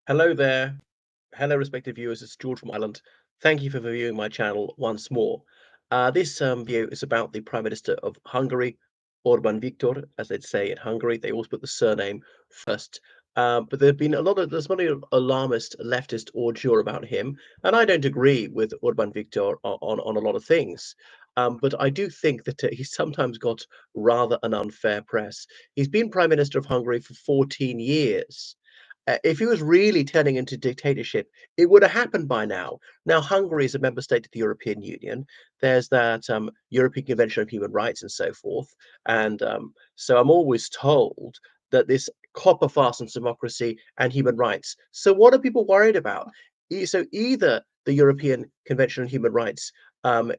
Hello there. Hello, respective viewers. It's George from Ireland. Thank you for viewing my channel once more. This video is about the Prime Minister of Hungary, Orban Viktor, as they'd say in Hungary. They always put the surname first. But there's many alarmist leftist ordure about him, and I don't agree with Orban Viktor on a lot of things. But I do think that he's sometimes got rather an unfair press. He's been Prime Minister of Hungary for 14 years. If he was really turning into dictatorship, it would have happened by now. Now, Hungary is a member state of the European Union. There's that European Convention on Human Rights and so forth. And so I'm always told that this copper fastens democracy and human rights. So what are people worried about? So either the European Convention on Human Rights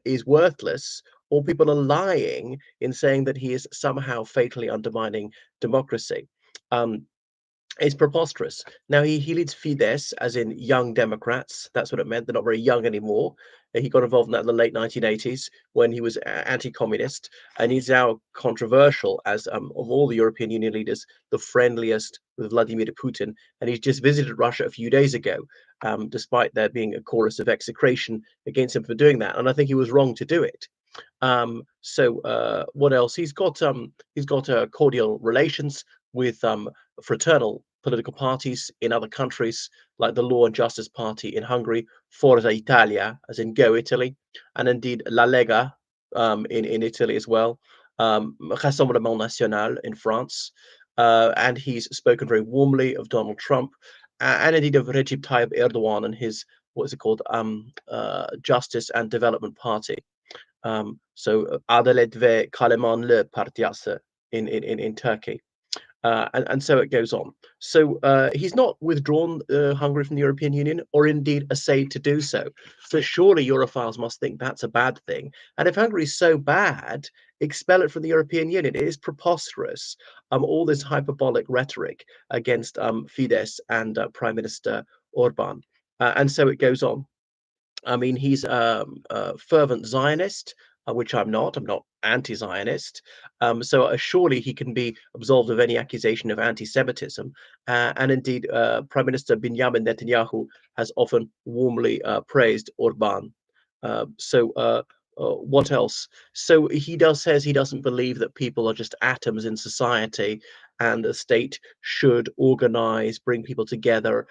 is worthless, or people are lying in saying that he is somehow fatally undermining democracy. Um, it's preposterous. Now he leads Fidesz, as in Young Democrats. That's what it meant. They're not very young anymore. He got involved in that in the late 1980s when he was anti-communist, and he's now controversial as of all the European Union leaders, the friendliest with Vladimir Putin. And he's just visited Russia a few days ago, despite there being a chorus of execration against him for doing that. And I think he was wrong to do it. What else? He's got cordial relations with fraternal political parties in other countries, like the Law and Justice Party in Hungary, Forza Italia, as in Go Italy, and indeed La Lega in Italy as well, Rassemblement National in France, and he's spoken very warmly of Donald Trump, and indeed of Recep Tayyip Erdogan and his what is it called, Justice and Development Party. Adalet ve Kalemanlı Partiyası in Turkey. And so it goes on. He's not withdrawn Hungary from the European Union, or indeed essayed to do so. So surely Europhiles must think that's a bad thing. And if Hungary is so bad, expel it from the European Union. It is preposterous. All this hyperbolic rhetoric against Fidesz and Prime Minister Orban. And so it goes on. I mean, he's a fervent Zionist, which I'm not. I'm not anti-Zionist. Surely he can be absolved of any accusation of anti-Semitism. And indeed, Prime Minister Benjamin Netanyahu has often warmly praised Orban. What else? So says he doesn't believe that people are just atoms in society, and the state should organize, bring people together,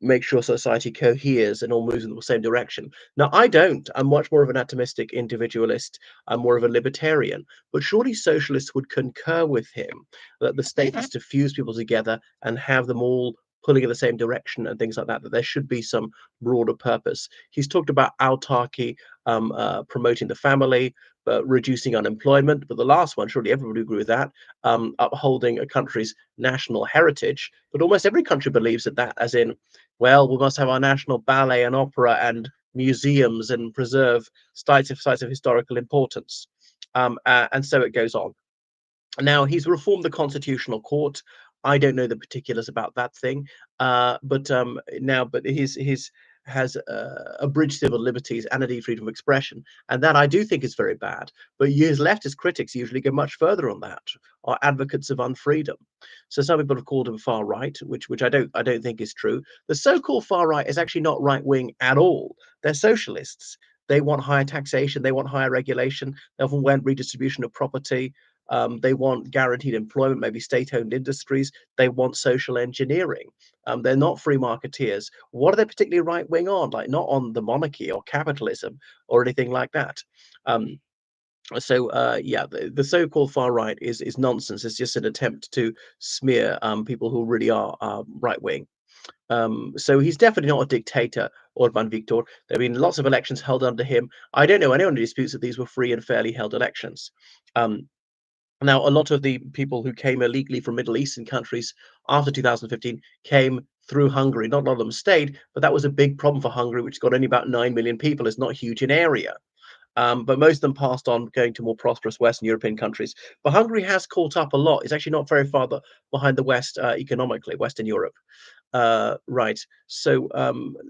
make sure society coheres and all moves in the same direction. Now, I don't. I'm much more of an atomistic individualist. I'm more of a libertarian. But surely socialists would concur with him that the state is to fuse people together and have them all pulling in the same direction and things like that, that there should be some broader purpose. He's talked about autarky, promoting the family, reducing unemployment. But the last one, surely everybody would agree with that, upholding a country's national heritage. But almost every country believes that, as in, well, we must have our national ballet and opera and museums and preserve sites of historical importance. And so it goes on. Now, he's reformed the Constitutional Court. I don't know the particulars about that thing, but he's has abridged civil liberties and indeed freedom of expression, and that I do think is very bad. But his leftist critics usually go much further on that, are advocates of unfreedom. So some people have called him far right, which I don't think is true. The so-called far right is actually not right wing at all. They're socialists. They want higher taxation. They want higher regulation. They often want redistribution of property. They want guaranteed employment, maybe state-owned industries. They want social engineering. They're not free marketeers. What are they particularly right-wing on? Like, not on the monarchy or capitalism or anything like that. Yeah, the so-called far right is nonsense. It's just an attempt to smear people who really are right-wing. So he's definitely not a dictator, Orban Viktor. There have been lots of elections held under him. I don't know anyone who disputes that these were free and fairly held elections. Now, a lot of the people who came illegally from Middle Eastern countries after 2015 came through Hungary. Not a lot of them stayed, but that was a big problem for Hungary, which got only about 9 million people. It's not huge in area. But most of them passed on, going to more prosperous Western European countries. But Hungary has caught up a lot. It's actually not very far behind the West economically, Western Europe. Right.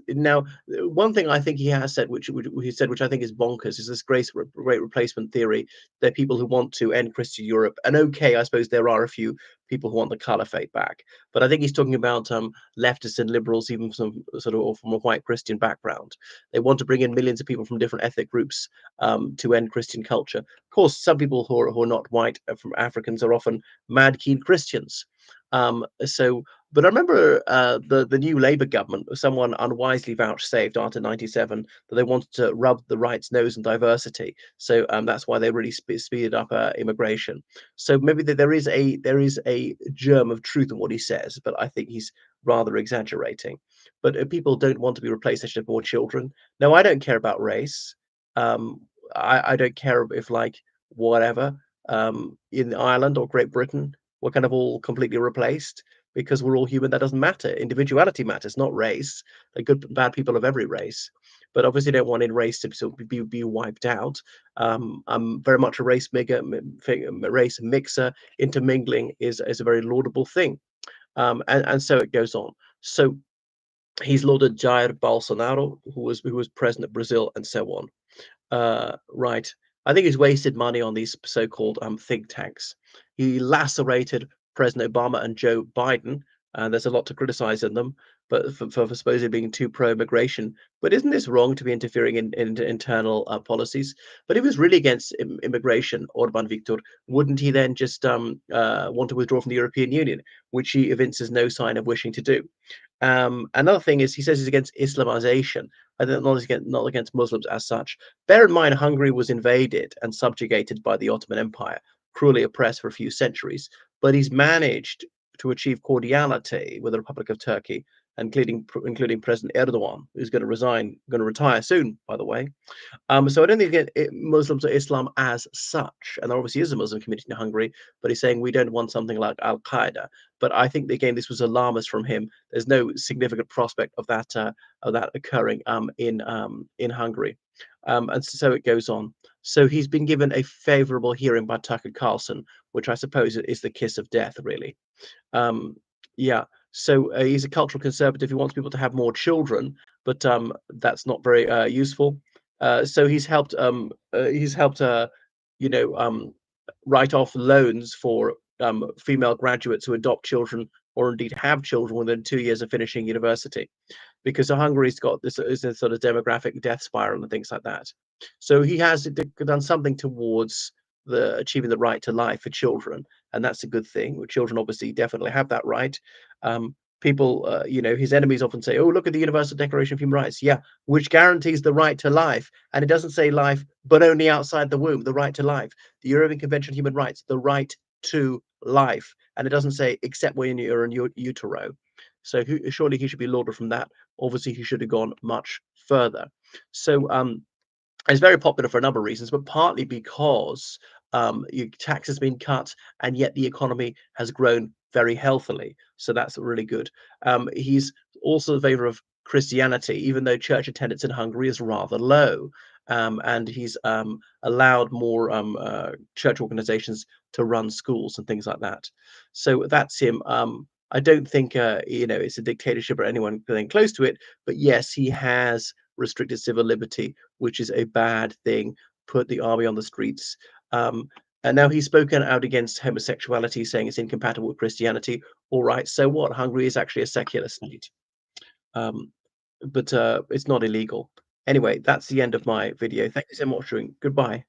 Now, one thing I think he has said, which I think is bonkers, is this great replacement theory. There are people who want to end Christian Europe, and okay, I suppose there are a few people who want the caliphate back. But I think he's talking about leftists and liberals, even some sort of or from a white Christian background. They want to bring in millions of people from different ethnic groups to end Christian culture. Of course, some people who are not white from Africans are often mad keen Christians. But I remember the new Labour government, someone unwisely vouchsafed after '97 that they wanted to rub the right's nose in diversity. So that's why they really speeded up immigration. So maybe there is a germ of truth in what he says, but I think he's rather exaggerating. But people don't want to be replaced; they should have more children. No, I don't care about race. Um, I don't care if like whatever in Ireland or Great Britain we're kind of all completely replaced because we're all human. That doesn't matter. Individuality matters, not race. There are good and bad people of every race, but obviously don't want in race to sort of be wiped out. I'm very much a race mixer. Intermingling is a very laudable thing, and so it goes on. So he's lauded Jair Bolsonaro, who was president of Brazil, and so on. Right. I think he's wasted money on these so-called think tanks. He lacerated President Obama and Joe Biden, and there's a lot to criticize in them, but for supposedly being too pro-immigration. But isn't this wrong to be interfering in internal policies? But if he was really against immigration, Orban Viktor, wouldn't he then just want to withdraw from the European Union, which he evinces no sign of wishing to do? Another thing is he says he's against Islamization. I think not against Muslims as such. Bear in mind, Hungary was invaded and subjugated by the Ottoman Empire, cruelly oppressed for a few centuries. But he's managed to achieve cordiality with the Republic of Turkey, including President Erdogan, who's going to retire soon, by the way. So I don't think Muslims or Islam as such, and there obviously is a Muslim community in Hungary, but he's saying we don't want something like Al Qaeda. But I think again this was alarmist from him. There's no significant prospect of that occurring in Hungary, and so it goes on. So he's been given a favourable hearing by Tucker Carlson, which I suppose is the kiss of death, really. Um, yeah. So he's a cultural conservative. He wants people to have more children, but that's not very useful. So he's helped you know um, write off loans for female graduates who adopt children or indeed have children within 2 years of finishing university, because Hungary's got this is a sort of demographic death spiral and things like that. So he has done something towards the achieving the right to life for children, and that's a good thing. Well, children obviously definitely have that right. People, his enemies often say, "Oh, look at the Universal Declaration of Human Rights." Yeah, which guarantees the right to life, and it doesn't say life, but only outside the womb. The right to life, the European Convention on Human Rights, the right to life, and it doesn't say except when you're in utero. So surely he should be lauded from that. Obviously, he should have gone much further. So it's very popular for a number of reasons, but partly because your tax has been cut, and yet the economy has grown very healthily. So that's really good. He's also in favor of Christianity, even though church attendance in Hungary is rather low. And he's allowed more church organizations to run schools and things like that. So that's him. I don't think it's a dictatorship or anyone getting close to it, but yes, he has restricted civil liberty, which is a bad thing, put the army on the streets. Um, and now he's spoken out against homosexuality, saying it's incompatible with Christianity. All right, so what? Hungary is actually a secular state, um, but it's not illegal. Anyway, that's the end of my video. Thank you so much for watching. Goodbye.